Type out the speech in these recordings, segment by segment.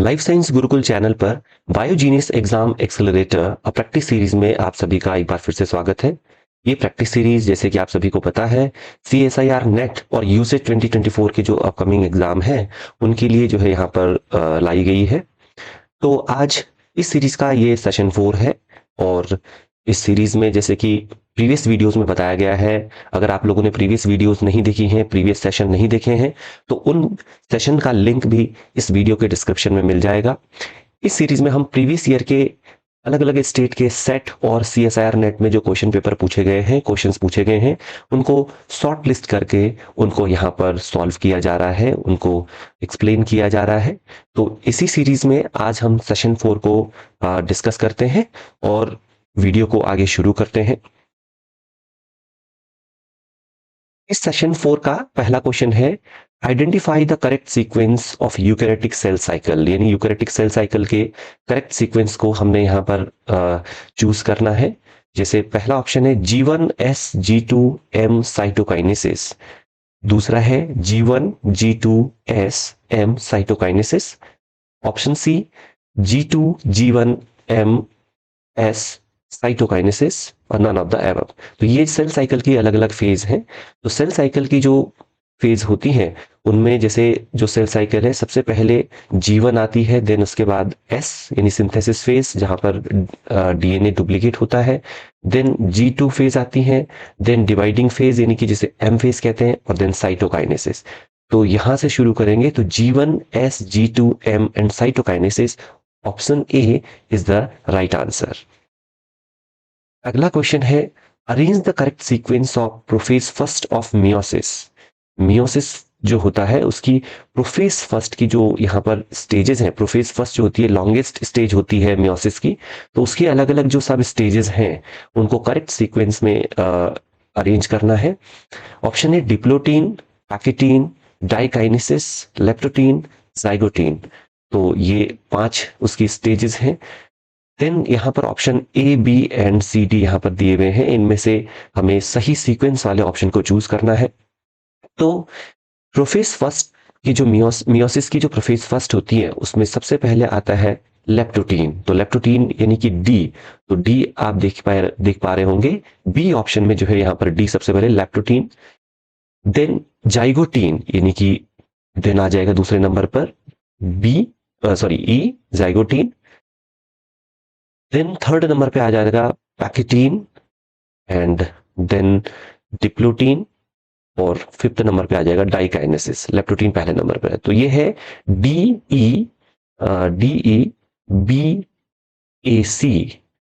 Life science Gurukul channel पर बायोजीनियस exam accelerator और practice series में आप सभी का एक बार फिर से स्वागत है। ये प्रैक्टिस सीरीज जैसे कि आप सभी को पता है CSIR नेट और यूसेट 2024 के जो अपकमिंग एग्जाम है उनके लिए जो है यहाँ पर लाई गई है। तो आज इस सीरीज का ये सेशन 4 है और इस सीरीज में जैसे कि प्रीवियस वीडियोस में बताया गया है, अगर आप लोगों ने प्रीवियस वीडियोस नहीं देखी हैं, प्रीवियस सेशन नहीं देखे हैं, तो उन सेशन का लिंक भी इस वीडियो के डिस्क्रिप्शन में मिल जाएगा। इस सीरीज में हम प्रीवियस ईयर के अलग अलग स्टेट के सेट और CSIR नेट में जो क्वेश्चन पेपर पूछे गए हैं, क्वेश्चंस पूछे गए हैं, उनको शॉर्ट लिस्ट करके उनको यहाँ पर सॉल्व किया जा रहा है, उनको एक्सप्लेन किया जा रहा है। तो इसी सीरीज में आज हम सेशन 4 को डिस्कस करते हैं और वीडियो को आगे शुरू करते हैं। इस सेशन 4 का पहला क्वेश्चन है, identify the correct sequence of eukaryotic cell cycle. यानी यूकैरियोटिक सेल साइकिल के करेक्ट सीक्वेंस को हमने यहाँ पर चूज करना है। जैसे पहला ऑप्शन है G1S G2M साइटोकाइनेसिस, दूसरा है G1G2SM cytokinesis, option C G2G1MS cytokinesis और नन ऑफ द एबव। तो ये सेल साइकिल की अलग अलग फेज हैं। तो सेल साइकिल की जो फेज होती हैं उनमें जैसे जो सेल साइकिल है, सबसे पहले G1 आती है, देन उसके बाद S यानी सिंथेसिस फेज जहां पर DNA डुप्लीकेट होता है, देन G2 फेज आती है, देन डिवाइडिंग फेज यानी कि जिसे M फेज कहते हैं, और देन साइटोकाइनेसिस। तो यहां से शुरू करेंगे तो G1S G2M and cytokinesis, option A is the right answer. अगला क्वेश्चन है, arrange the correct sequence of prophase first of meiosis. Meiosis जो होता है उसकी प्रोफेज फर्स्ट की जो यहाँ पर स्टेजेस हैं, प्रोफेज फर्स्ट जो होती है लॉन्गेस्ट स्टेज होती है मियोसिस की, तो उसके अलग अलग जो सब स्टेजेस हैं उनको करेक्ट सीक्वेंस में अरेंज करना है। ऑप्शन है diplotene, pachytene, diakinesis, leptotene, zygotene. तो ये 5 उसकी स्टेजेस हैं। देन यहाँ पर option A, B and C, D यहाँ पर दिए हुए हैं, इनमें से हमें सही सीक्वेंस वाले ऑप्शन को चूज करना है। तो प्रोफेज फर्स्ट की जो मियोसिस की जो प्रोफेज फर्स्ट होती है उसमें सबसे पहले आता है लेप्टोटीन। तो लेप्टोटीन यानी कि D, तो D आप देख पा रहे होंगे, B ऑप्शन में जो है यहाँ पर D सबसे पहले लेप्टोटीन। देन जाइगोटीन यानी कि देन आ जाएगा दूसरे नंबर पर E zygotene. Then third number पे आ जाएगा पैकेटीन एंड देन डिप्लोटीन, और फिफ्थ नंबर पे आ जाएगा डाइकाइनेसिस। लेप्टोटीन पहले नंबर पे है। तो ये है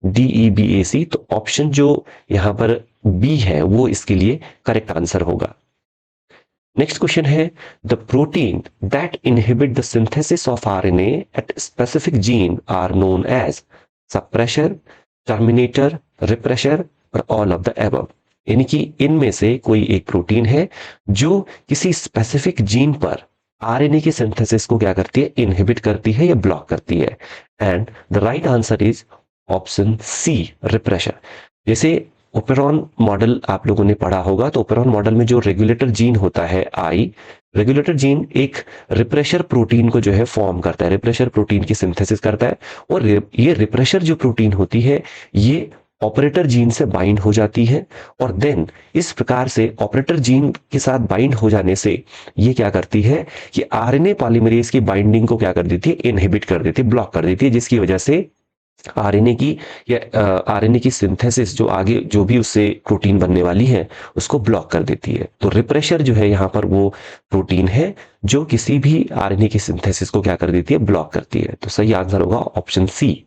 DEBAC। तो ऑप्शन जो यहाँ पर बी है वो इसके लिए करेक्ट आंसर होगा। नेक्स्ट क्वेश्चन है, the protein that inhibit the synthesis of RNA at specific gene are known as suppressor, terminator, repressor और ऑल ऑफ द एबव। यानी कि इनमें से कोई एक प्रोटीन है जो किसी स्पेसिफिक जीन पर RNA के सिंथेसिस को क्या करती है, इनहिबिट करती है या ब्लॉक करती है। And the right answer is option C, repressor. जैसे ओपेरॉन मॉडल आप लोगों ने पढ़ा होगा, तो ओपेरॉन मॉडल में जो रेगुलेटर जीन होता है रेगुलेटर जीन एक रिप्रेशर प्रोटीन को जो है फॉर्म करता है, रिप्रेशर प्रोटीन की सिंथेसिस करता है, और ये रिप्रेशर जो प्रोटीन होती है ये ऑपरेटर जीन से बाइंड हो जाती है, और देन इस प्रकार से ऑपरेटर जीन के साथ बाइंड हो जाने से ये क्या करती है कि RNA पॉलीमरेज की बाइंडिंग को क्या कर देती है, इनहिबिट कर देती है, ब्लॉक कर देती है, जिसकी वजह से RNA की RNA की सिंथेसिस जो आगे जो भी उससे प्रोटीन बनने वाली है उसको ब्लॉक कर देती है। तो रिप्रेशर जो है यहाँ पर वो प्रोटीन है जो किसी भी RNA की सिंथेसिस को क्या कर देती है, ब्लॉक करती है। तो सही आंसर होगा ऑप्शन सी।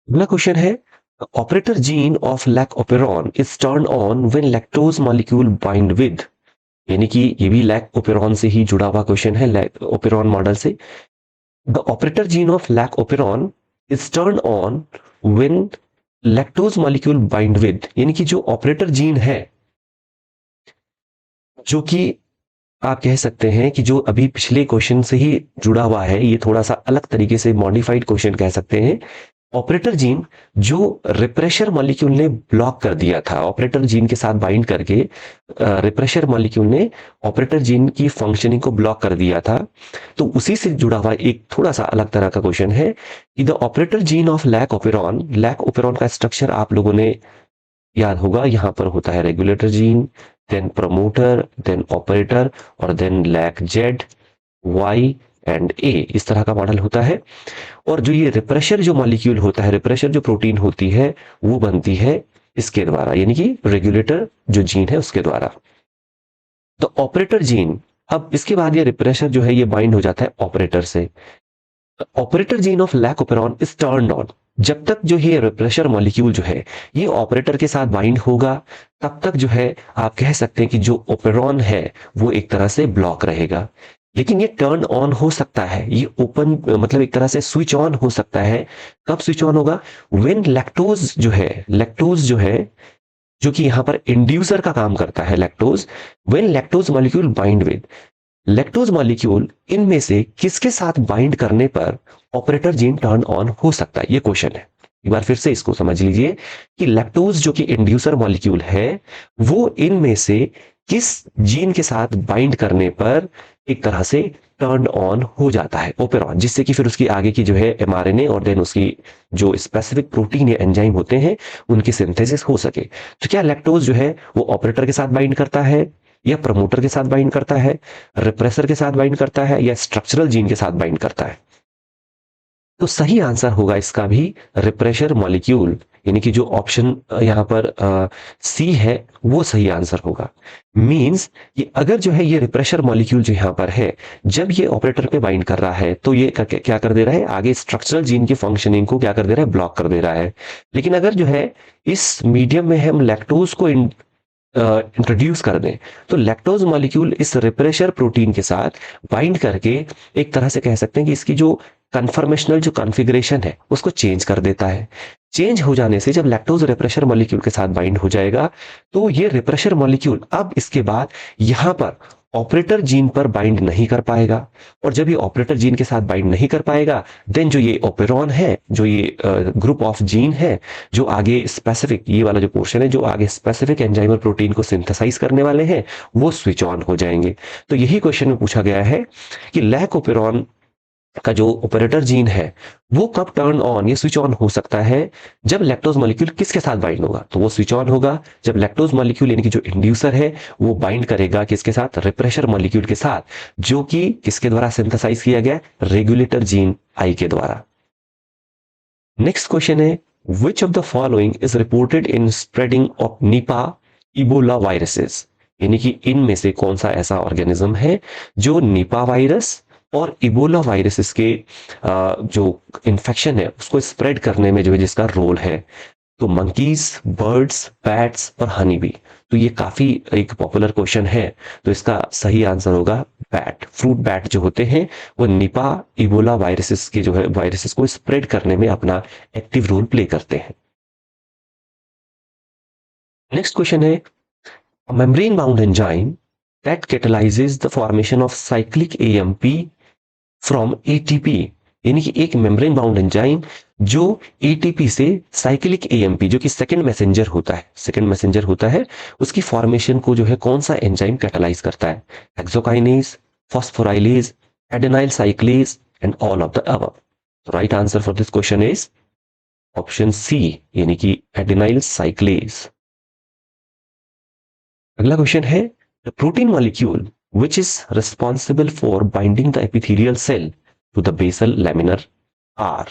अगला क्वेश्चन है, operator gene of lac operon is turn on when lactose molecule bind with. यानी कि ये भी लैक ओपेरॉन से ही जुड़ा हुआ क्वेश्चन है, लैक ओपेरॉन मॉडल से। The operator gene of lac operon is turned on when lactose molecule bind with। यानी कि जो ऑपरेटर जीन है, जो कि आप कह सकते हैं कि जो अभी पिछले क्वेश्चन से ही जुड़ा हुआ है, ये थोड़ा सा अलग तरीके से मॉडिफाइड क्वेश्चन कह सकते हैं ऑपरेटर जीन जो रिप्रेशर मॉलिक्यूल ने ब्लॉक कर दिया था, ऑपरेटर जीन के साथ बाइंड करके रिप्रेशर मॉलिक्यूल ने ऑपरेटर जीन की फंक्शनिंग को ब्लॉक कर दिया था। तो उसी से जुड़ा हुआ एक थोड़ा सा अलग तरह का क्वेश्चन है कि the operator gene of lac operon का स्ट्रक्चर आप लोगों ने याद होगा, यहां पर होता है regulator gene, then promoter, then operator और then lac Z, Y and A, इस तरह का मॉडल होता है। और जो ये रिप्रेशर जो मॉलिक्यूल होता है, रिप्रेशर जो प्रोटीन होती है, वो बनती है इसके द्वारा, यानी कि रेगुलेटर जो जीन है उसके द्वारा। तो ऑपरेटर जीन, अब इसके बाद ये रिप्रेशर जो है ये बाइंड हो जाता है ऑपरेटर से। Operator gene of lac operon is turned on, जब तक जो ये रिप्रेशर मॉलिक्यूल जो है ये ऑपरेटर के साथ बाइंड होगा, तब तक जो है आप कह सकते हैं कि जो ओपेरॉन है वो एक तरह से ब्लॉक रहेगा। लेकिन ये टर्न ऑन हो सकता है, ये ओपन मतलब एक तरह से स्विच ऑन हो सकता है। कब स्विच ऑन होगा? व्हेन लैक्टोज जो है जो कि यहां पर इंड्यूसर का काम करता है, lactose, when lactose molecule bind with, lactose molecule इनमें से किसके साथ बाइंड करने पर ऑपरेटर जीन टर्न ऑन हो सकता है, ये क्वेश्चन है। एक बार फिर से इसको समझ लीजिए कि लैक्टोज जो कि इंड्यूसर मॉलिक्यूल है वो इनमें से किस जीन के साथ बाइंड करने पर एक तरह से टर्न ऑन हो जाता है ओपेरॉन, जिससे कि फिर उसकी आगे की जो है एमआरएनए और देन उसकी जो स्पेसिफिक प्रोटीन या एंजाइम होते हैं उनकी सिंथेसिस हो सके। तो क्या लैक्टोज जो है वो ऑपरेटर के साथ बाइंड करता है, या प्रमोटर के साथ बाइंड करता है, रिप्रेसर के साथ बाइंड करता है, या स्ट्रक्चरल जीन के साथ बाइंड करता है? तो सही आंसर होगा इसका भी रिप्रेशर मॉलिक्यूल, यानी कि जो ऑप्शन यहां पर सी है वो सही आंसर होगा। मींस कि अगर जो है ये रिप्रेशर मॉलिक्यूल जो यहां पर है, जब ये ऑपरेटर पे बाइंड कर रहा है तो ये क्या कर दे रहा है, आगे स्ट्रक्चरल जीन की फंक्शनिंग को क्या कर दे रहा है, ब्लॉक कर दे रहा है। लेकिन अगर जो है इस मीडियम में हम लैक्टोज को इंट्रोड्यूस कर दें, तो लैक्टोज मॉलिक्यूल इस रिप्रेशर प्रोटीन के साथ बाइंड करके एक तरह से कह सकते हैं कि इसकी जो कन्फर्मेशनल जो कॉन्फ़िगरेशन है उसको चेंज कर देता है। चेंज हो जाने से जब लैक्टोज रिप्रेशर मॉलिक्यूल के साथ बाइंड हो जाएगा, तो ये रिप्रेशर मॉलिक्यूल अब इसके बाद यहां पर ऑपरेटर जीन पर बाइंड नहीं कर पाएगा। और जब ये ऑपरेटर जीन के साथ बाइंड नहीं कर पाएगा, देन जो ये ओपेरॉन है, जो ये ग्रुप ऑफ जीन है जो आगे स्पेसिफिक, ये वाला जो पोर्शन है जो आगे स्पेसिफिक एंजाइम और प्रोटीन को सिंथेसाइज करने वाले हैं, वो स्विच ऑन हो जाएंगे। तो यही क्वेश्चन में पूछा गया है कि लैक ओपेरॉन का जो ऑपरेटर जीन है वो कब टर्न ऑन, ये स्विच ऑन हो सकता है, जब लैक्टोज मॉलिक्यूल किसके साथ बाइंड होगा। तो वो स्विच ऑन होगा जब लैक्टोज मॉलिक्यूल यानी कि जो इंड्यूसर है वो बाइंड करेगा किसके साथ, रिप्रेशर मॉलिक्यूल के साथ, जो कि किसके द्वारा सिंथेसाइज किया गया, रेगुलेटर जीन आई के द्वारा। नेक्स्ट क्वेश्चन है, विच of the following is reported in spreading of Nipah Ebola viruses, यानी कि इनमें से कौन सा ऐसा ऑर्गेनिज्म है जो निपा वायरस और इबोला वायरसेस के जो इन्फेक्शन है उसको स्प्रेड करने में जो है जिसका रोल है। तो मंकीज, बर्ड्स, बैट्स और हनी बी। तो ये काफी एक पॉपुलर क्वेश्चन है, तो इसका सही आंसर होगा बैट। फ्रूट बैट जो होते हैं वो निपा इबोला वायरसेस के जो है वायरसेस को स्प्रेड करने में अपना एक्टिव रोल प्ले करते हैं। नेक्स्ट क्वेश्चन है, membrane bound enzyme that catalyzes the formation of cyclic AMP from ATP, यानी कि एक मेम्ब्रेन बाउंड एंजाइम जो ATP से साइक्लिक AMP जो कि सेकंड मैसेंजर होता है उसकी फॉर्मेशन को जो है कौन सा एंजाइम कैटालाइज करता है, hexokinase, phosphorylase, adenyl cyclase and all of the above. Right answer for this question is option C, यानी कि एडेनाइल साइक्लेज। अगला क्वेश्चन है, the protein molecule which is responsible for binding the epithelial cell to the basal laminar are।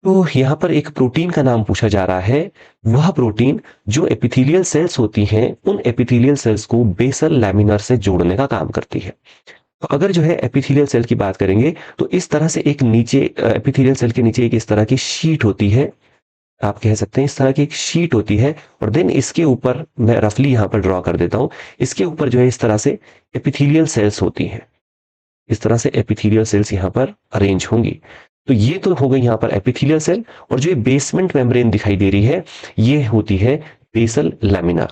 तो यहां पर एक protein का नाम पूछा जा रहा है, वह प्रोटीन जो एपिथेलियल सेल्स होती हैं उन एपिथेलियल सेल्स को बेसल लैमिनर से जोड़ने का काम करती है। तो अगर जो है एपिथेलियल सेल की बात करेंगे तो इस तरह से एक नीचे एपिथेलियल सेल के नीचे एक इस तरह की शीट होती है, आप कह सकते हैं इस तरह की एक शीट होती है, और देन इसके ऊपर मैं रफली यहां पर ड्रॉ कर देता हूं, इसके ऊपर जो है इस तरह से एपिथेलियल सेल्स होती हैं, इस तरह से एपिथेलियल सेल्स यहां पर अरेंज होंगी। तो ये तो हो गई यहां पर एपिथेलियल सेल, और जो ये बेसमेंट मेम्ब्रेन दिखाई दे रही है ये होती है बेसल लैमिना।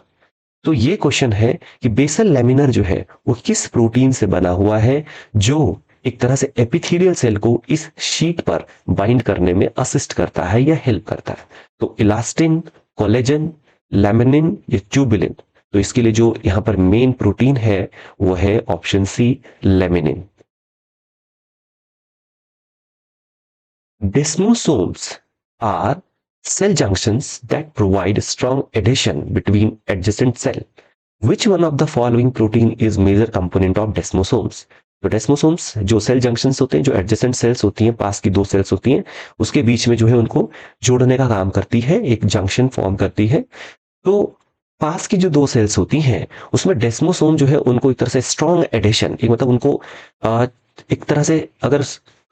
तो ये क्वेश्चन है कि बेसल लैमिनर जो है वो किस प्रोटीन से बना हुआ है जो एक तरह से एपिथेलियल सेल को इस शीट पर बाइंड करने में असिस्ट करता है या हेल्प करता है। तो इलास्टिन, कोलेजन, लैमिनिन या ट्यूबुलिन। तो इसके लिए जो यहां पर मेन प्रोटीन है वो है option C, laminin. Desmosomes are cell junctions that provide strong adhesion between adjacent cell. Which one of the following protein is major component of desmosomes? तो डेस्मोसोम्स जो सेल जंक्शंस होते हैं, जो एडजेसेंट सेल्स होती हैं, पास की दो सेल्स होती हैं, उसके बीच में जो है उनको जोड़ने का काम करती है, एक जंक्शन फॉर्म करती है। तो पास की जो दो सेल्स होती हैं उसमें डेस्मोसोम जो है उनको एक तरह से स्ट्रॉन्ग एडिशन, एक मतलब उनको एक तरह से अगर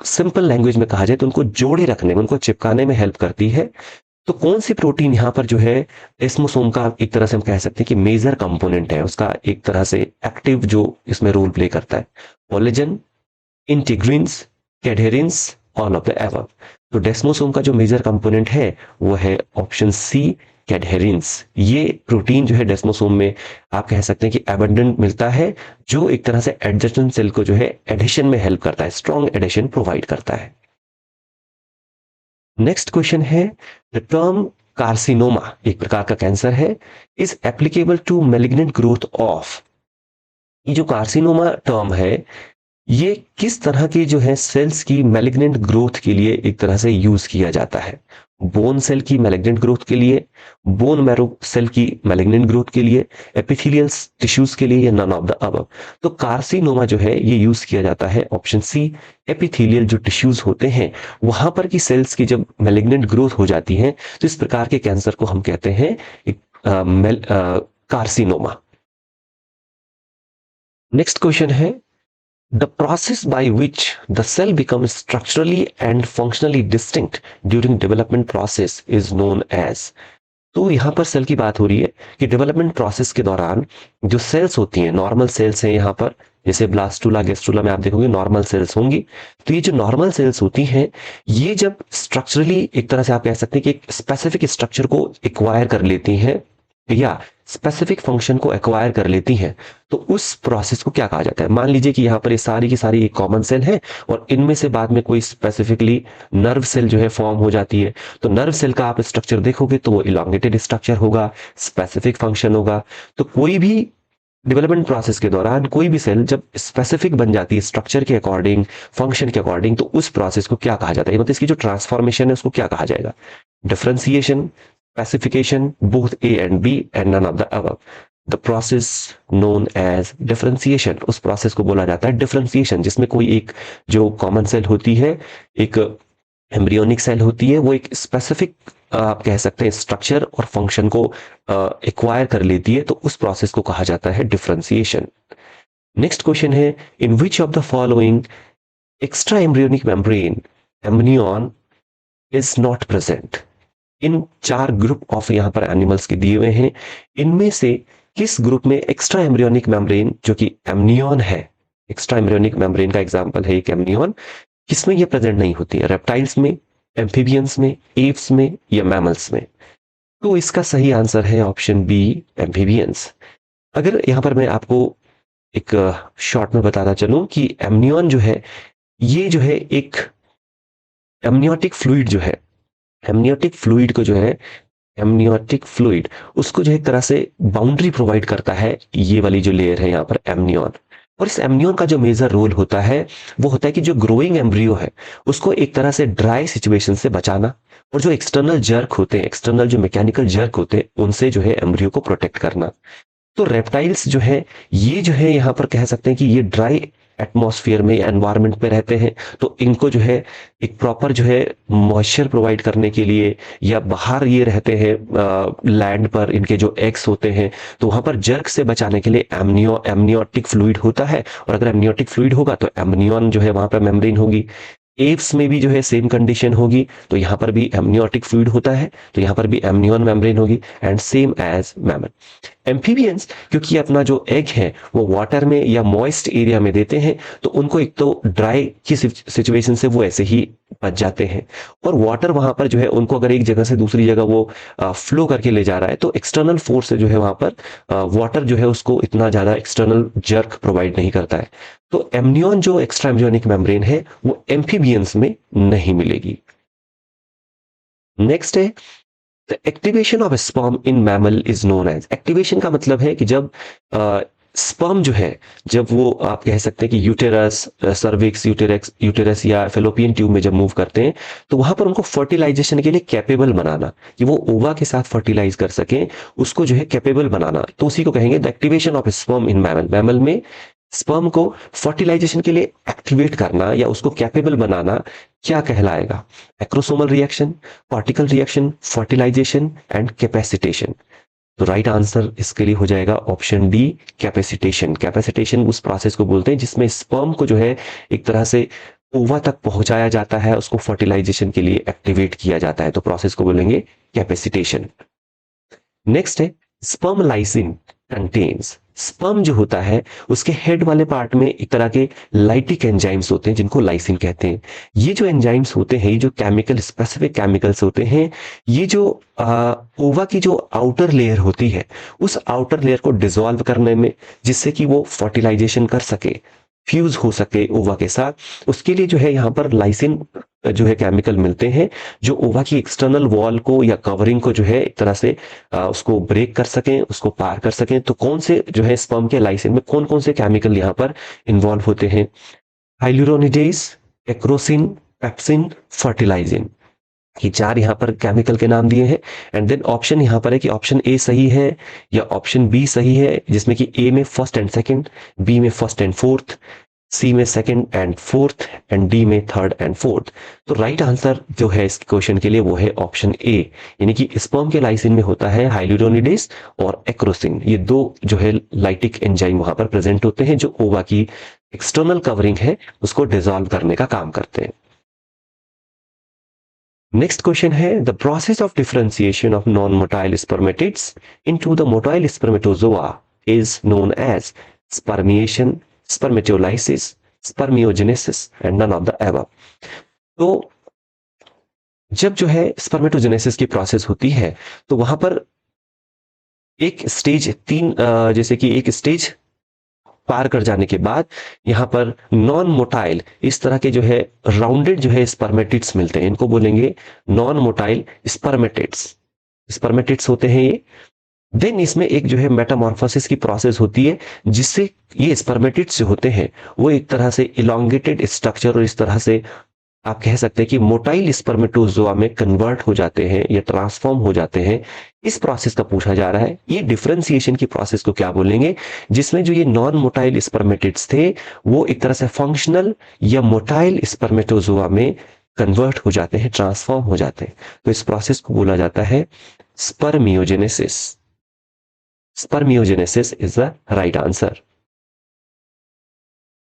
सिंपल लैंग्वेज में कहा जाए तो उनको जोड़े रखने में, उनको चिपकाने में हेल्प करती है। तो कौन सी प्रोटीन यहाँ पर जो है डेस्मोसोम का एक तरह से हम कह सकते हैं कि मेजर कंपोनेंट है, उसका एक तरह से एक्टिव जो इसमें रोल प्ले करता है? Collagen, integrins, cadherins, all of the above. तो डेस्मोसोम का जो मेजर कंपोनेंट है वो है ऑप्शन सी, कैडहेरिन्स। ये प्रोटीन जो है डेस्मोसोम में आप कह सकते हैं कि एबंडेंट मिलता है, जो एक तरह से एडजेसेंट सेल को जो है एडिशन में हेल्प करता है, स्ट्रॉन्ग एडिशन प्रोवाइड करता है। नेक्स्ट क्वेश्चन है, द टर्म कार्सिनोमा एक प्रकार का कैंसर है, is applicable to malignant growth of. ये जो कार्सिनोमा टर्म है ये किस तरह की जो है सेल्स की मैलिग्नेंट ग्रोथ के लिए एक तरह से यूज किया जाता है? बोन सेल की मैलिग्नेंट ग्रोथ के लिए, बोन मैरो सेल की मैलिग्नेंट ग्रोथ के लिए, एपिथेलियल टिश्यूज के लिए, या नन ऑफ द अबव। तो कार्सिनोमा जो है ये यूज किया जाता है ऑप्शन सी, एपिथेलियल जो टिश्यूज होते हैं वहां पर की सेल्स की जब मैलिग्नेंट ग्रोथ हो जाती है तो इस प्रकार के कैंसर को हम कहते हैं कार्सिनोमा। नेक्स्ट क्वेश्चन है, the process by which the cell becomes structurally and functionally distinct during development process is known as। तो यहां पर सेल की बात हो रही है कि डेवलपमेंट प्रोसेस के दौरान जो सेल्स होती हैं, नॉर्मल सेल्स हैं यहां पर, जैसे ब्लास्टुला गेस्टुला में आप देखोगे नॉर्मल सेल्स होंगी। तो ये जो नॉर्मल सेल्स होती हैं ये जब स्ट्रक्चरली एक तरह से आप कह सकते हैं कि एक स्पेसिफिक स्ट्रक्चर को एक्वायर कर लेती हैं या स्पेसिफिक फंक्शन को एक्वायर कर लेती हैं, तो उस प्रोसेस को क्या कहा जाता है? मान लीजिए कि यहाँ पर ये सारी की सारी एक कॉमन सेल है और इनमें से बाद में कोई स्पेसिफिकली नर्व सेल जो है फॉर्म हो जाती है। तो नर्व सेल का आप स्ट्रक्चर देखोगे तो वो इलांगेटेड स्ट्रक्चर होगा, स्पेसिफिक फंक्शन होगा। तो कोई भी डेवलपमेंट प्रोसेस के दौरान कोई भी सेल जब स्पेसिफिक बन जाती है स्ट्रक्चर के अकॉर्डिंग, फंक्शन के अकॉर्डिंग, तो उस प्रोसेस को क्या कहा जाता है? मतलब इसकी जो ट्रांसफॉर्मेशन है उसको क्या कहा जाएगा? Differentiation, specification, both A and B and none of the above। The process known as differentiation, उस प्रोसेस को बोला जाता है डिफरेंशिएशन, जिसमें कोई एक जो कॉमन सेल होती है, एक एम्ब्रियोनिक सेल होती है, वो एक स्पेसिफिक आप कह सकते हैं स्ट्रक्चर और फंक्शन को एक्वायर कर लेती है, तो उस प्रोसेस को कहा जाता है डिफरेंशिएशन। नेक्स्ट क्वेश्चन है, in which of the following extra embryonic membrane amnion is not present. इन चार ग्रुप ऑफ यहां पर एनिमल्स के दिए हुए हैं, इनमें से किस ग्रुप में एक्स्ट्रा एम्ब्रियोनिक मेम्ब्रेन जो कि एम्नियन है, एक्स्ट्रा एम्ब्रियोनिक मेम्ब्रेन का एग्जांपल है एक एम्नियन, किसमें ये प्रेजेंट नहीं होती है? रेप्टाइल्स में, एम्फीबियंस में, एप्स में या मैमल्स में? तो इसका सही आंसर है ऑप्शन बी, एम्फीबियंस। अगर यहां पर मैं आपको एक शॉर्ट में बताना चलूं कि एम्नियन जो है ये जो है एक एमनियोटिक फ्लूइड जो है, एमनियोटिक फ्लूइड को जो है, एमनियोटिक फ्लूइड उसको जो एक तरह से बाउंड्री प्रोवाइड करता है, ये वाली जो लेयर है यहाँ पर एमनियन। और इस एमनियन का जो मेजर रोल होता है वो होता है कि जो ग्रोइंग एम्ब्रियो है उसको एक तरह से ड्राई सिचुएशन से बचाना, और जो एक्सटर्नल जर्क होते हैं, एक्सटर्नल जो मैकेनिकल जर्क होते हैं, उनसे जो है एम्ब्रियो को प्रोटेक्ट करना। तो रेप्टाइल्स जो है ये जो है यहाँ पर कह सकते हैं कि ये ड्राई एटमॉस्फेयर में, एनवायरनमेंट में रहते हैं, तो इनको जो है एक प्रॉपर जो है मॉइस्चर प्रोवाइड करने के लिए, या बाहर ये रहते हैं लैंड पर, इनके जो एग्स होते हैं तो वहां पर जर्क से बचाने के लिए एमनियोटिक फ्लूइड होता है। और अगर एमनियोटिक फ्लूइड होगा तो एमनियन जो है वहां पर मेम्ब्रेन होगी। एप्स में भी जो है सेम कंडीशन होगी, तो यहाँ पर भी एमनियोटिक फ्लूइड होता है, तो यहाँ पर भी एमनियन मेम्ब्रेन होगी, and same as mammal. Amphibians क्योंकि अपना जो एग है वो वाटर में या मॉइस्ट एरिया में देते हैं, तो उनको एक तो ड्राई की सिचुएशन से वो ऐसे ही बच जाते हैं, और वाटर वहां पर जो है उनको अगर एक जगह से दूसरी जगह वो फ्लो करके ले जा रहा है, तो एक्सटर्नल फोर्स से जो है वहां पर वाटर जो है उसको इतना ज्यादा एक्सटर्नल जर्क प्रोवाइड नहीं करता है। तो एमनियन जो एक्स्ट्रा एम्ब्रियोनिक मेम्ब्रेन है वो एम्फीबियंस में नहीं मिलेगी। नेक्स्ट है the activation of sperm in mammal is known as. Activation का मतलब है कि जब स्पर्म जो है, जब वो आप कह सकते हैं कि यूटेरस, सर्विक्स, यूटेरस या फेलोपियन ट्यूब में जब मूव करते हैं, तो वहां पर उनको फर्टिलाइजेशन के लिए कैपेबल बनाना, कि वो ओवा के साथ फर्टिलाइज कर सकें, उसको जो है कैपेबल बनाना, तो उसी को कहेंगे the activation of sperm in mammal. Mammal में स्पर्म को फर्टिलाइजेशन के लिए एक्टिवेट करना या उसको कैपेबल बनाना क्या कहलाएगा? Acrosomal reaction, particle reaction, fertilization and capacitation. तो राइट आंसर इसके लिए हो जाएगा ऑप्शन डी, कैपेसिटेशन। कैपेसिटेशन उस प्रोसेस को बोलते हैं जिसमें स्पर्म को जो है एक तरह से ओवा तक पहुंचाया जाता है, उसको फर्टिलाइजेशन के लिए एक्टिवेट किया जाता है, तो प्रोसेस को बोलेंगे कैपेसिटेशन। नेक्स्ट है स्पर्म लाइसिन कंटेन्स। स्पर्म जो होता है उसके हेड वाले पार्ट में एक तरह के लाइटिक एंजाइम्स होते हैं जिनको लाइसिन कहते हैं। ये जो एंजाइम्स होते हैं, ये जो केमिकल स्पेसिफिक केमिकल्स होते हैं, ये जो ओवा की जो आउटर लेयर होती है, उस आउटर लेयर को डिसॉल्व करने में, जिससे कि वो फर्टिलाइजेशन कर सके, फ्यूज हो सके ओवा के साथ, उसके लिए जो है यहाँ पर लाइसिन जो है केमिकल मिलते हैं, जो ओवा की एक्सटर्नल वॉल को या कवरिंग को जो है एक तरह से उसको ब्रेक कर सकें, उसको पार कर सकें। तो कौन से जो है स्पर्म के लाइसिन में कौन कौन से केमिकल यहाँ पर इन्वॉल्व होते हैं? Hyaluronidase, acrosin, pepsin, fertilizin. ये चार यहाँ पर केमिकल के नाम दिए हैं। एंड देन ऑप्शन यहाँ पर है कि ऑप्शन ए सही है या ऑप्शन बी सही है, जिसमें कि ए में फर्स्ट एंड सेकंड, बी में फर्स्ट एंड फोर्थ, सी में second and fourth, and D में थर्ड एंड फोर्थ। तो राइट आंसर जो है इस क्वेश्चन के लिए वो है ऑप्शन ए, यानी कि स्पर्म के लाइसिन में होता है हाइलुरोनिडेज और एक्रोसिन। ये दो जो है लाइटिक एंजाइम वहां पर प्रेजेंट होते हैं, जो ओवा की एक्सटर्नल कवरिंग है उसको डिसॉल्व करने का काम करते हैं। नेक्स्ट क्वेश्चन है the process of differentiation of non motile spermatids into the motile spermatozoa is known as spermiation, spermatolysis, spermiogenesis and none of the above. तो जब जो है स्पर्मेटोजेनेसिस की प्रोसेस होती है, तो वहां पर एक स्टेज जैसे कि एक स्टेज पार कर जाने के बाद यहां पर नॉन मोटाइल इस तरह के जो है राउंडेड जो है स्पर्मेटिड्स मिलते हैं, इनको बोलेंगे नॉन मोटाइल स्पर्मेटिड्स। स्पर्मेटिड्स होते हैं ये। देन इसमें एक जो है मेटामॉर्फोसिस की प्रोसेस होती है, जिससे ये स्पर्मेटिड्स जो होते हैं वो एक तरह से इलोंगेटेड स्ट्रक्चर और इस तरह से आप कह सकते हैं कि मोटाइल स्पर्मेटोजोआ में कन्वर्ट हो जाते हैं या ट्रांसफॉर्म हो जाते हैं। इस प्रोसेस का पूछा जा रहा है। ये डिफरेंशिएशन की प्रोसेस को क्या बोलेंगे, जिसमें जो ये नॉन मोटाइल स्पर्मेटिड्स थे वो एक तरह से फंक्शनल या मोटाइल स्पर्मेटोजोआ में कन्वर्ट हो जाते हैं, ट्रांसफॉर्म हो जाते हैं। तो इस प्रोसेस को बोला जाता है spermiogenesis. Spermiogenesis is the right answer.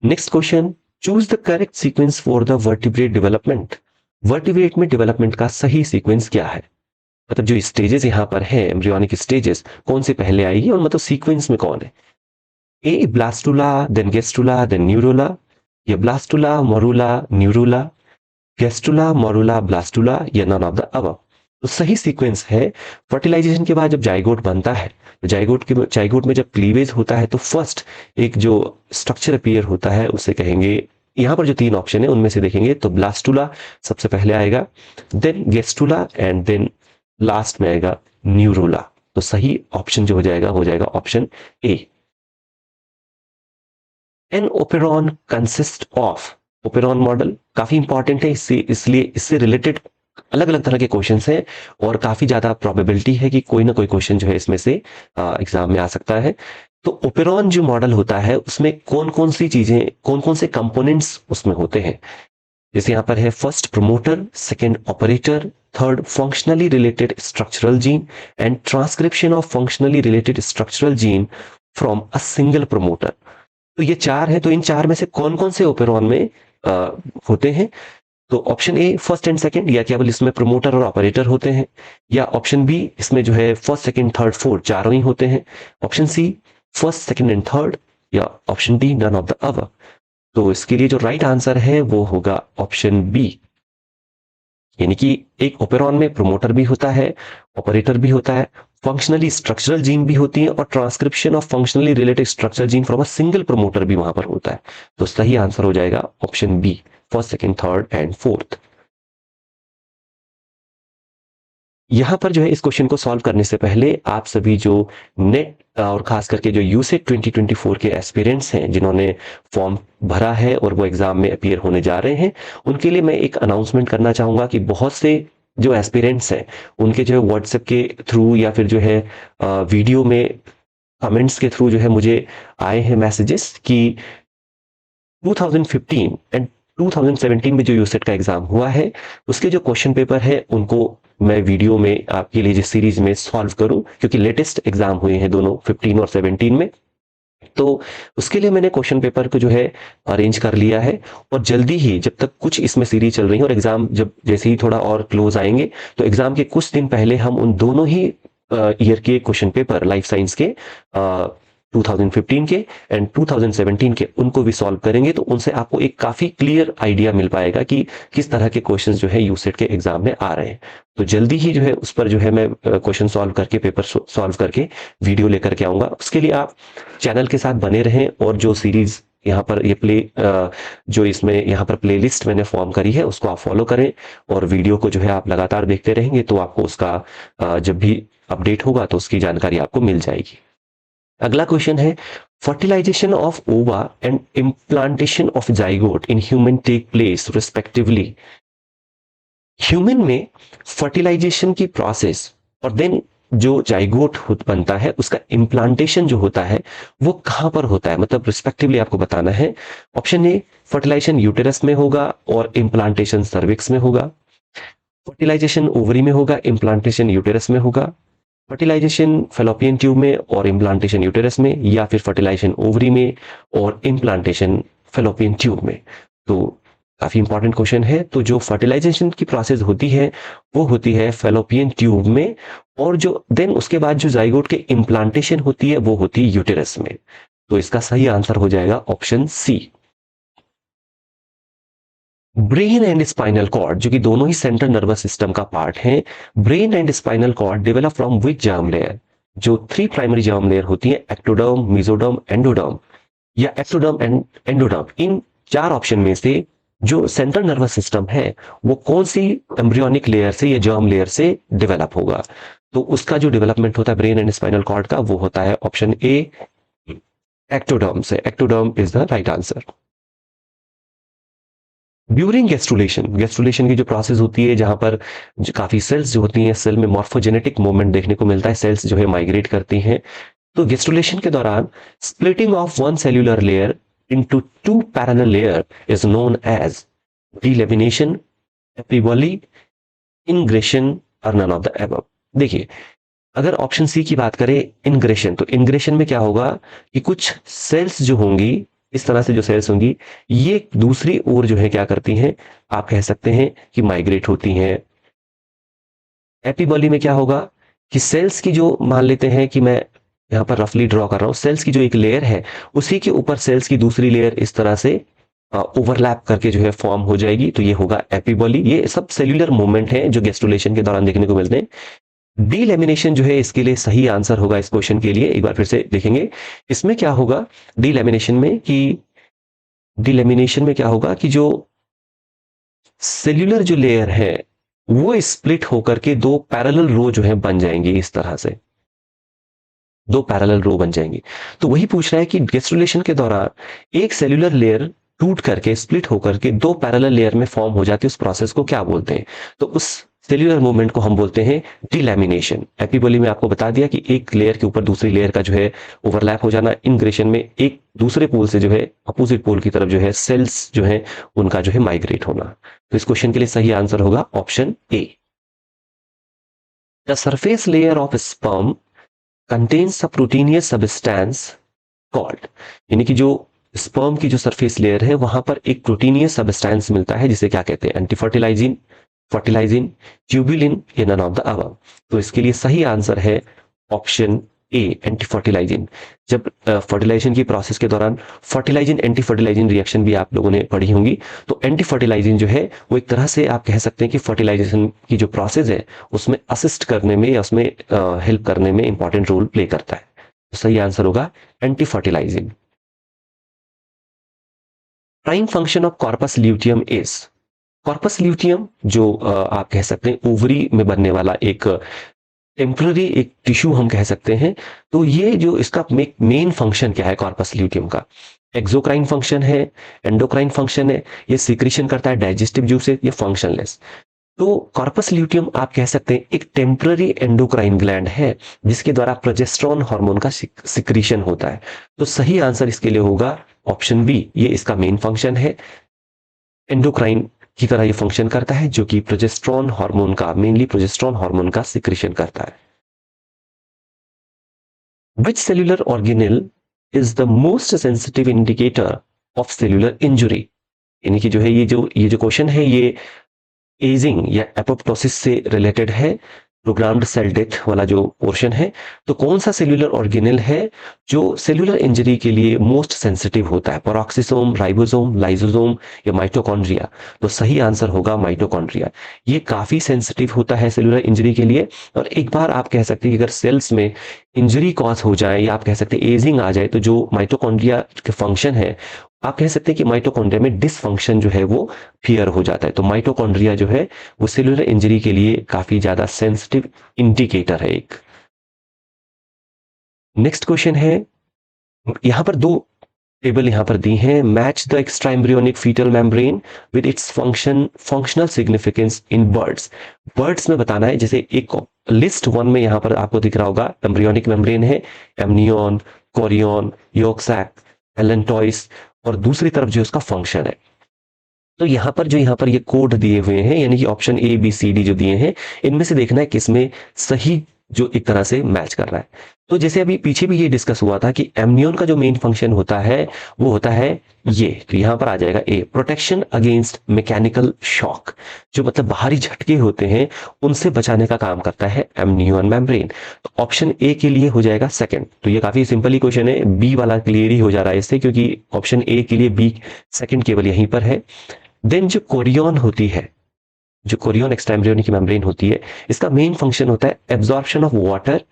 Next question, choose the correct sequence for the vertebrate development. Vertebrate में डेवलपमेंट का सही सीक्वेंस क्या है? मतलब जो स्टेजेस यहां पर है, एम्ब्रियोनिक स्टेजेस, कौन से पहले आएगी और मतलब सीक्वेंस में कौन है? ए ब्लास्टुला, देन गेस्टुला, देन न्यूरोला, या ब्लास्टुला, मोरूला, न्यूरोला, गेस्टुला, मोरूला, ब्लास्टुला, या नन ऑफ द अबव। तो सही सीक्वेंस है, फर्टिलाइजेशन के बाद जब जाइगोट बनता है, जाइगोट में जब क्लीवेज होता है, तो फर्स्ट एक जो स्ट्रक्चर अपीयर होता है उसे कहेंगे, यहां पर जो तीन ऑप्शन है उनमें से देखेंगे तो ब्लास्टुला सबसे पहले आएगा, then gastrula and then last में आएगा न्यूरोला। तो सही ऑप्शन जो हो जाएगा option A. An operon consist of. Operon model काफी इंपॉर्टेंट है, इसलिए इससे रिलेटेड अलग अलग तरह के क्वेश्चंस हैं और काफी ज्यादा प्रोबेबिलिटी है कि कोई ना कोई क्वेश्चन जो है इसमें से एग्जाम में आ सकता है। तो ओपेरॉन जो मॉडल होता है उसमें कौन कौन सी चीजें, कौन कौन से कंपोनेंट्स उसमें होते हैं? जैसे यहां पर है first promoter, second operator, third functionally related structural gene and transcription of functionally related structural gene from a single promoter. तो ये चार है, तो इन चार में से कौन कौन से ओपेरॉन में होते हैं? तो option A first and second, या केवल इसमें प्रमोटर और ऑपरेटर होते हैं, या ऑप्शन बी इसमें जो है फर्स्ट सेकंड थर्ड फोर्थ चारों ही होते हैं, option C first second and third, या option D none of the above. तो इसके लिए जो राइट आंसर है वो होगा ऑप्शन बी, यानी कि एक ओपेरॉन में प्रमोटर भी होता है, ऑपरेटर भी होता है, फंक्शनली स्ट्रक्चरल जीन भी होती है, और transcription of functionally related structural gene from a single promoter भी वहां पर होता है। तो सही आंसर हो जाएगा option B, first second third and fourth. यहां पर जो है इस क्वेश्चन को सॉल्व करने से पहले आप सभी जो नेट और खास करके जो यूसेट 2024 के एस्पिरेंट्स हैं जिन्होंने फॉर्म भरा है और वो एग्जाम में अपीयर होने जा रहे हैं, उनके लिए मैं एक अनाउंसमेंट करना चाहूंगा कि बहुत से जो एस्पिरेंट्स हैं उनके जो है व्हाट्सएप के थ्रू या फिर जो है वीडियो में कमेंट्स के थ्रू जो है मुझे आए हैं मैसेजेस कि 2015 एंड 2017 में जो यूसेट का एग्जाम हुआ है उसके जो क्वेश्चन पेपर है उनको मैं वीडियो में आपके लिए जिस सीरीज में सॉल्व करूं, क्योंकि लेटेस्ट एग्जाम हुए हैं दोनों 15 और 17 में। तो उसके लिए मैंने क्वेश्चन पेपर को जो है अरेंज कर लिया है, और जल्दी ही जब तक कुछ इसमें सीरीज चल रही है और एग्जाम जब जैसे ही थोड़ा और क्लोज आएंगे तो एग्जाम के कुछ दिन पहले हम उन दोनों ही ईयर के क्वेश्चन पेपर लाइफ साइंस के 2015 के एंड 2017 के उनको भी सॉल्व करेंगे। तो उनसे आपको एक काफी क्लियर आइडिया मिल पाएगा कि किस तरह के क्वेश्चंस जो है यूसेट के एग्जाम में आ रहे हैं। तो जल्दी ही जो है उस पर जो है मैं क्वेश्चन सॉल्व करके पेपर सॉल्व करके वीडियो लेकर के आऊंगा। उसके लिए आप चैनल के साथ बने रहें, और जो सीरीज यहाँ पर ये जो इसमें यहाँ पर प्लेलिस्ट मैंने फॉर्म करी है उसको आप फॉलो करें, और वीडियो को जो है आप लगातार देखते रहेंगे तो आपको उसका जब भी अपडेट होगा तो उसकी जानकारी आपको मिल जाएगी। अगला क्वेश्चन है, fertilization of ova and implantation of zygote in human take place respectively. Human में फर्टिलाइजेशन की प्रोसेस और देन जो जाइगोट बनता है उसका इम्प्लांटेशन जो होता है वो कहां पर होता है, मतलब रिस्पेक्टिवली आपको बताना है। ऑप्शन ए फर्टिलाइजेशन यूटेरस में होगा और इम्प्लांटेशन सर्विक्स में होगा, फर्टिलाइजेशन ओवरी में होगा, इम्प्लांटेशन यूटेरस में होगा, फर्टिलाइजेशन फेलोपियन ट्यूब में और इम्प्लांटेशन यूटेरस में, या फिर फर्टिलाइजेशन ओवरी में और इम्प्लांटेशन फेलोपियन ट्यूब में। तो काफी इंपॉर्टेंट क्वेश्चन है। तो जो फर्टिलाइजेशन की प्रोसेस होती है वो होती है फेलोपियन ट्यूब में, और जो देन उसके बाद जो जाइगोट के इम्प्लांटेशन होती है वो होती है यूटेरस में। तो इसका सही आंसर हो जाएगा option C. Brain and spinal cord, जो कि दोनों ही सेंट्रल नर्वस सिस्टम का पार्ट है, brain and spinal cord develop from which germ layer. जो 3 प्राइमरी जर्म लेयर होती है, एक्टोडर्म, मेसोडर्म, एंडोडर्म, या एक्टोडर्म एंड एंडोडर्म, इन 4 ऑप्शन में से जो सेंट्रल नर्वस सिस्टम है वो कौन सी एम्ब्रियोनिक लेयर से या जर्म लेयर से डेवलप होगा। तो उसका जो डेवलपमेंट होता है ब्रेन एंड स्पाइनल कॉर्ड का वो होता है ऑप्शन ए, एक्टोडर्म से। Ectoderm is the right answer. During gastrulation, gastrulation की जो प्रोसेस होती है जहां पर काफी सेल्स जो होती हैं, सेल में मॉर्फोजेनेटिक मूवमेंट देखने को मिलता है, सेल्स जो है माइग्रेट करती हैं। तो गेस्ट्रुलेशन के दौरान splitting of one cellular layer into 2 parallel layer is known as delamination, epiboly, ingression, और नन ऑफ द अबव। देखिए, अगर ऑप्शन सी की बात करें इंग्रेशन, तो इंग्रेशन में क्या होगा कि कुछ सेल्स जो होंगी, इस तरह से जो सेल्स होंगी, ये दूसरी ओर जो है क्या करती हैं, आप कह सकते हैं कि माइग्रेट होती हैं। एपिबॉली में क्या होगा कि सेल्स की जो, मान लेते हैं कि मैं यहां पर रफली ड्रॉ कर रहा हूं, सेल्स की जो एक लेयर है उसी के ऊपर सेल्स की दूसरी लेयर इस तरह से ओवरलैप करके जो है फॉर्म हो जाएगी, तो ये होगा एपिबॉली। ये सब सेल्यूलर मूवमेंट है जो गेस्ट्रुलेशन के दौरान देखने को मिलते हैं। डीलैमिनेशन जो है इसके लिए सही आंसर होगा इस क्वेश्चन के लिए। एक बार फिर से देखेंगे इसमें क्या होगा डीलैमिनेशन में, कि डीलैमिनेशन में क्या होगा कि जो सेल्यूलर जो लेयर है वो स्प्लिट होकर के 2 पैरेलल रो जो है बन जाएंगी, इस तरह से 2 पैरेलल रो बन जाएंगी। तो वही पूछ रहा है कि गेस्ट्रुलेशन के दौरान एक सेल्यूलर लेयर टूट करके स्प्लिट होकर के 2 पैरेलल लेयर में फॉर्म हो जाती है, उस प्रोसेस को क्या बोलते हैं। तो उस सेल्यूलर मूवमेंट को हम बोलते हैं डिलैमिनेशन। एपिबॉली में आपको बता दिया कि एक लेयर के ऊपर दूसरी लेयर का जो है ओवरलैप हो जाना। इंग्रेशन में एक दूसरे पोल से जो है अपोजिट पोल की तरफ जो है सेल्स जो है उनका जो है माइग्रेट होना। तो इस क्वेश्चन के लिए सही आंसर होगा option A. The surface layer of sperm contains a proteinaceous substance called, यानी कि जो स्पर्म की जो सरफेस लेयर है वहां पर एक प्रोटीनियस सब्सटेंस मिलता है जिसे क्या कहते हैं, एंटी फर्टिलाइजिन, फर्टिलाइजिन, ट्यूबुलिन, या नन ऑफ द अबव। तो इसके लिए सही आंसर है ऑप्शन ए, एंटी फर्टिलाइजिन। जब फर्टिलाइजेशन की प्रोसेस के दौरान फर्टिलाइजिन एंटी फर्टिलाइजिन रिएक्शन भी आप लोगों ने पढ़ी होंगी, तो एंटी फर्टिलाइजिन जो है वो एक तरह से आप कह सकते हैं कि फर्टिलाइजेशन की जो प्रोसेस है उसमें असिस्ट करने में या उसमें हेल्प करने में इंपॉर्टेंट रोल प्ले करता है। तो सही आंसर होगा anti fertilizin. Prime function of corpus luteum is, corpus luteum जो आप कह सकते हैं ओवरी में बनने वाला एक टेम्पररी एक टिश्यू हम कह सकते हैं। तो ये जो इसका मेन फंक्शन क्या है कॉर्पस ल्यूटियम का, एक्सोक्राइन फंक्शन है, एंडोक्राइन फंक्शन है, ये सीक्रेशन करता है डाइजेस्टिव जूसेस, ये फंक्शनलेस। तो कॉर्पस ल्यूटियम आप कह सकते हैं एक टेम्पररी एंडोक्राइन ग्लैंड है जिसके द्वारा प्रोजेस्टेरोन हार्मोन का सिक्रीशन होता है। तो सही आंसर इसके लिए होगा ऑप्शन बी, ये इसका मेन फंक्शन है, एंडोक्राइन की तरह ये फंक्शन करता है जो कि प्रोजेस्टेरोन हार्मोन का, मेनली प्रोजेस्टेरोन हार्मोन का सिक्रीशन करता है। Which cellular organelle is the most sensitive indicator of cellular injury? यानी कि जो है ये जो क्वेश्चन है ये एजिंग या एपोप्टोसिस से रिलेटेड है, प्रोग्राम्ड सेल डेथ वाला जो पोर्शन है। तो कौन सा सेल्यूलर ऑर्गेनेल है जो सेल्यूलर इंजरी के लिए मोस्ट सेंसिटिव होता है, पेरोक्सिसोम, राइबोसोम, लाइसोसोम या माइटोकॉन्ड्रिया? तो सही आंसर होगा माइटोकॉन्ड्रिया। ये काफी सेंसिटिव होता है सेल्यूलर इंजरी के लिए, और एक बार आप कह सकते हैं कि अगर सेल्स में इंजरी कॉज हो जाए या आप कह सकते हैं एजिंग आ जाए, तो जो माइटोकॉन्ड्रिया के फंक्शन है, आप कह सकते हैं कि माइटोकॉन्ड्रिया में डिसफंक्शन जो है वो फियर हो जाता है। तो माइटोकॉन्ड्रिया जो है वो सेल्यूलर इंजरी के लिए काफी ज्यादा सेंसिटिव इंडिकेटर है एक। नेक्स्ट क्वेश्चन है, यहां पर दो टेबल यहां पर दी हैं, match the extra embryonic fetal membrane with its functional significance in birds. Birds में बताना है, जैसे एक लिस्ट वन में यहां पर आपको दिख रहा होगा एम्ब्रियोनिक मेम्ब्रेन है, amnion, chorion, yolk sac, allantois, और दूसरी तरफ जो उसका फंक्शन है। तो यहाँ पर ये कोड दिए हुए हैं, यानी कि option A B C D जो दिए हैं, इनमें से देखना है किसमें सही जो एक तरह से मैच कर रहा है। तो जैसे अभी पीछे भी ये डिस्कस हुआ था कि एमनियन का जो मेन फंक्शन होता है वो होता है ये, तो यहां पर आ जाएगा ए, प्रोटेक्शन अगेंस्ट मैकेनिकल शॉक, जो मतलब बाहरी झटके होते हैं उनसे बचाने का काम करता है एमनियन मेम्ब्रेन। तो ऑप्शन ए के लिए हो जाएगा सेकंड। तो ये काफी सिंपल ही क्वेश्चन है, बी वाला क्लियर ही हो जा रहा है इससे, क्योंकि ऑप्शन ए के लिए बी सेकंड केवल यहीं पर है। देन जो कोरियन होती है, जो कोरियन एक्स्ट्रा एम्ब्रियोनिक मेम्ब्रेन होती है, इसका मेन फंक्शन होता है absorption of water,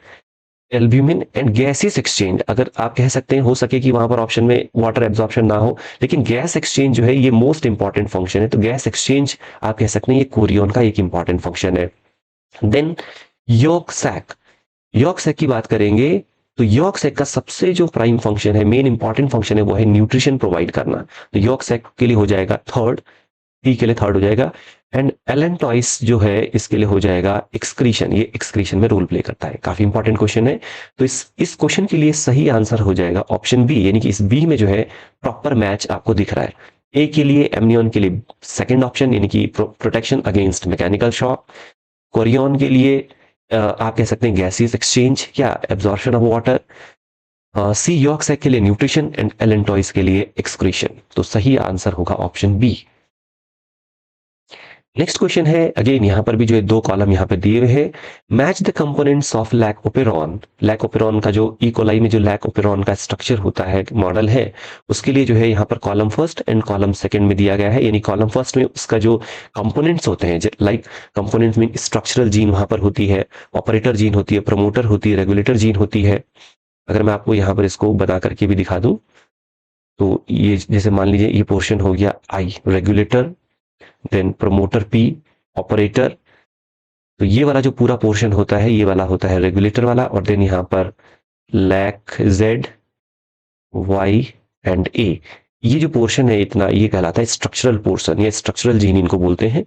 albumin and gases exchange. अगर आप कह सकते हैं हो सके कि वहां पर ऑप्शन में वाटर एब्जॉर्प्शन ना हो, लेकिन गैस एक्सचेंज जो है ये मोस्ट इंपॉर्टेंट फंक्शन है। तो गैस एक्सचेंज आप कह सकते हैं ये कोरियन का एक इंपॉर्टेंट फंक्शन है। Then yolk sac, yolk sac की बात करेंगे तो यॉर्क सैक का सबसे जो प्राइम फंक्शन है, मेन इंपॉर्टेंट फंक्शन है, वो है न्यूट्रिशन प्रोवाइड करना। तो यॉर्क सैक के लिए हो जाएगा थर्ड, टी के लिए थर्ड हो जाएगा। एंड एलेंटॉइस जो है इसके लिए हो जाएगा एक्सक्रीशन, ये एक्सक्रीशन में रोल प्ले करता है। काफी इंपॉर्टेंट क्वेश्चन है। तो इस क्वेश्चन के लिए सही आंसर हो जाएगा ऑप्शन बी, यानी कि इस बी में जो है प्रॉपर मैच आपको दिख रहा है। ए के लिए एमनियन के लिए सेकंड ऑप्शन, यानी कि protection against mechanical shock. Chorion के लिए आप कह सकते हैं गैसियस एक्सचेंज या absorption of water. C yolk sac के लिए न्यूट्रिशन, एंड एलेंटॉइस के लिए एक्सक्रीशन। तो सही आंसर होगा ऑप्शन बी। नेक्स्ट क्वेश्चन है, अगेन यहां पर भी जो है दो कॉलम यहां पर दिए हुए हैं, match the components of lac operon. Lac operon का जो इकोलाई में जो लैकोपेरॉन का स्ट्रक्चर होता है, मॉडल है, उसके लिए जो है यहाँ पर column first and column second में दिया गया है। यानी कॉलम फर्स्ट में उसका जो कंपोनेंट्स होते हैं, लाइक कंपोनेंट्स में स्ट्रक्चरल जीन वहां पर होती है, ऑपरेटर जीन होती है, प्रमोटर होती है, रेगुलेटर जीन होती है। अगर मैं आपको यहाँ पर इसको बना करके भी दिखा दूं, तो ये जैसे मान लीजिए ये पोर्शन हो गया I, regulator, then promoter P, operator. तो ये वाला जो पूरा पोर्शन होता है ये वाला होता है रेगुलेटर वाला, और देन यहां पर लैक जेड, वाई एंड ए, ये जो पोर्शन है इतना, ये कहलाता है स्ट्रक्चरल पोर्शन या स्ट्रक्चरल जीन इनको बोलते हैं।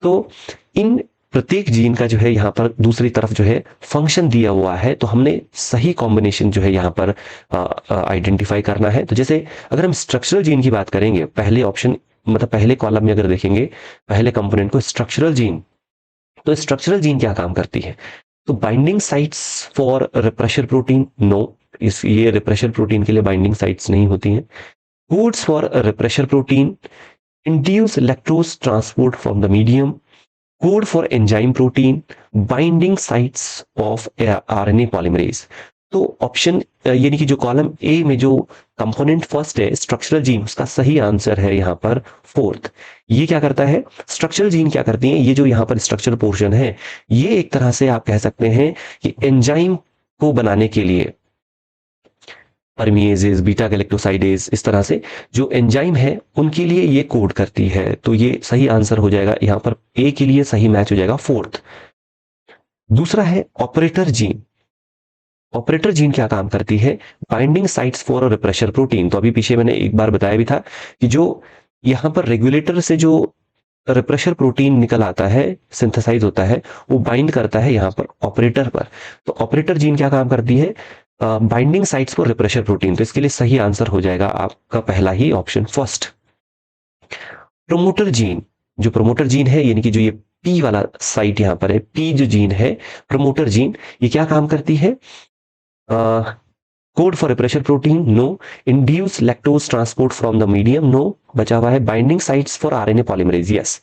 तो इन प्रत्येक जीन का जो है यहाँ पर दूसरी तरफ जो है फंक्शन दिया हुआ है, तो हमने सही कॉम्बिनेशन जो है यहाँ पर आइडेंटिफाई करना है। तो जैसे अगर हम स्ट्रक्चरल जीन की बात करेंगे, पहले ऑप्शन मतलब पहले कॉलम में अगर देखेंगे पहले कंपोनेंट को स्ट्रक्चरल जीन, तो स्ट्रक्चरल जीन क्या काम करती है? तो binding sites for repressor protein, no, इस ये रिप्रेशर प्रोटीन के लिए बाइंडिंग साइट्स नहीं होती हैं। codes for a repressor protein, induce lactose transport from the medium, code for enzyme protein, binding sites of RNA polymerase। तो ऑप्शन यानी कि जो कॉलम ए में जो कंपोनेंट फर्स्ट है स्ट्रक्चरल जीन, उसका सही आंसर है यहाँ पर फोर्थ। ये क्या करता है, स्ट्रक्चरल जीन क्या करती हैं, ये जो यहाँ पर स्ट्रक्चरल पोर्शन है, ये एक तरह से आप कह सकते हैं कि एंजाइम को बनाने के लिए परमिएजेस, बीटा गैलेक्टोसाइडेज, इस तरह से जो एंजाइम है उनके लिए ये कोड करती है। तो ये सही आंसर हो जाएगा यहाँ पर, ए के लिए सही मैच हो जाएगा फोर्थ। दूसरा है ऑपरेटर जीन। ऑपरेटर जीन क्या काम करती है, binding sites for repressor protein. तो अभी पीछे मैंने एक बार बताया भी था कि जो यहाँ पर रेगुलेटर से जो रिप्रेशर प्रोटीन निकल आता है, सिंथेसाइज होता है, वो बाइंड करता है यहाँ पर ऑपरेटर पर। तो ऑपरेटर जीन क्या काम करती है, binding sites for repressor protein. तो इसके लिए सही आंसर हो जाएगा आपका पहला ही ऑप्शन फर्स्ट। प्रोमोटर जीन, जो प्रोमोटर जीन है यानी कि जो ये पी वाला साइट यहाँ पर है, पी जो जीन है प्रोमोटर जीन, ये क्या काम करती है, code for repressor protein no, induce lactose transport from the medium no, बचा हुआ है binding sites for RNA polymerase yes.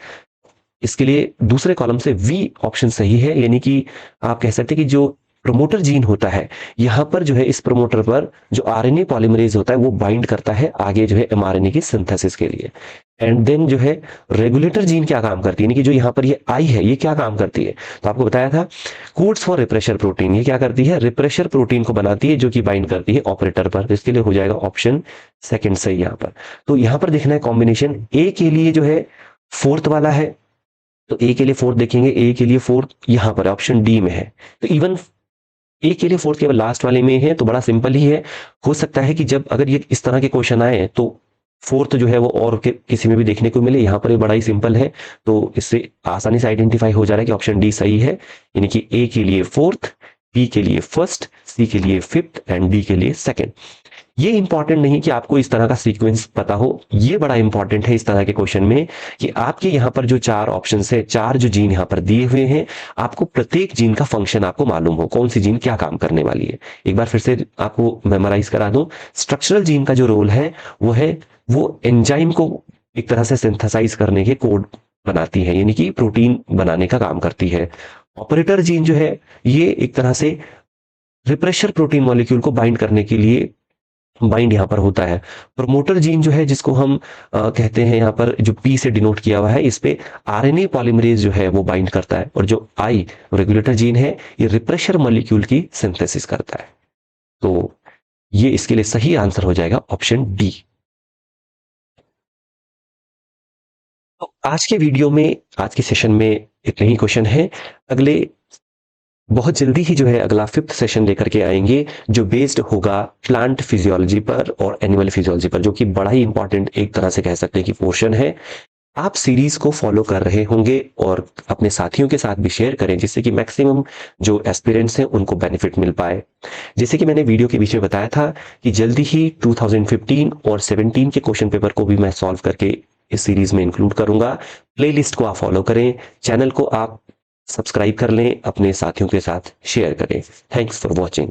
इसके लिए दूसरे कॉलम से वी ऑप्शन सही है, यानी कि आप कह सकते हैं कि जो प्रोमोटर जीन होता है, यहां पर जो है इस प्रोमोटर पर जो आरएनए पॉलीमरेज होता है वो बाइंड करता है आगे जो है एमआरएनए की सिंथेसिस के लिए। एंड देन जो है रेगुलेटर जीन क्या काम करती है, यानी कि जो यहाँ पर ये आई है ये क्या काम करती है, तो आपको बताया था कोड्स फॉर रिप्रेशर प्रोटीन, ये क्या करती है, रिप्रेशर प्रोटीन को बनाती है जो कि बाइंड करती है ऑपरेटर पर। इसके लिए हो जाएगा ऑप्शन सेकंड सही यहाँ पर। तो यहाँ पर देखना है कॉम्बिनेशन, ए के लिए जो है फोर्थ वाला है, तो ए के लिए फोर्थ देखेंगे, ए के लिए फोर्थ यहाँ पर ऑप्शन डी में है। तो इवन ए के लिए फोर्थ केवल लास्ट वाले में है, तो बड़ा सिंपल ही है। हो सकता है कि जब अगर ये इस तरह के क्वेश्चन आए तो फोर्थ जो है वो और किसी में भी देखने को मिले, यहाँ पर ये बड़ा ही सिंपल है, तो इससे आसानी से आइडेंटिफाई हो जा रहा है कि ऑप्शन डी सही है। यानी कि ए के लिए फोर्थ, बी के लिए फर्स्ट, सी के लिए फिफ्थ एंड डी के लिए सेकंड। ये इंपॉर्टेंट नहीं कि आपको इस तरह का सीक्वेंस पता हो, ये बड़ा इंपॉर्टेंट है इस तरह के क्वेश्चन में कि आपके यहाँ पर जो चार ऑप्शन है, चार जो जीन यहाँ पर दिए हुए हैं, आपको प्रत्येक जीन का फंक्शन आपको मालूम हो, कौन सी जीन क्या काम करने वाली है। एक बार फिर से आपको मेमोराइज करा दूं, स्ट्रक्चरल जीन का जो रोल है वो एंजाइम को एक तरह से सिंथेसाइज करने के कोड बनाती है, यानी कि प्रोटीन बनाने का काम करती है। ऑपरेटर जीन जो है ये एक तरह से रिप्रेशर प्रोटीन मॉलिक्यूल को बाइंड करने के लिए बाइंड यहाँ पर होता है। प्रमोटर जीन जो है जिसको हम कहते हैं यहाँ पर जो पी से डिनोट किया हुआ है, इस पे आरएनए पॉलीमरेज जो है वो बाइंड करता है, और जो आई रेगुलेटर जीन है ये रिप्रेशर मॉलिक्यूल की सिंथेसिस करता है। तो ये इसके लिए सही आंसर हो जाएगा ऑप्शन डी। तो आज के वीडियो में, आज के सेशन में इतने ही क्वेश्चन है। अगले बहुत जल्दी ही जो है अगला फिफ्थ सेशन लेकर के आएंगे जो बेस्ड होगा प्लांट फिजियोलॉजी पर और एनिमल फिजियोलॉजी पर, जो कि बड़ा ही इंपॉर्टेंट एक तरह से कह सकते हैं कि पोर्शन है। आप सीरीज को फॉलो कर रहे होंगे और अपने साथियों के साथ भी शेयर करें, जिससे कि मैक्सिमम जो एस्पिरेंट्स हैं उनको बेनिफिट मिल पाए। जैसे कि मैंने वीडियो के बीच में बताया था कि जल्दी ही 2015 और 17 के क्वेश्चन पेपर को भी मैं सॉल्व करके इस सीरीज में इंक्लूड करूंगा। प्लेलिस्ट को आप फॉलो करें, चैनल को आप सब्सक्राइब कर लें, अपने साथियों के साथ शेयर करें। Thanks for watching.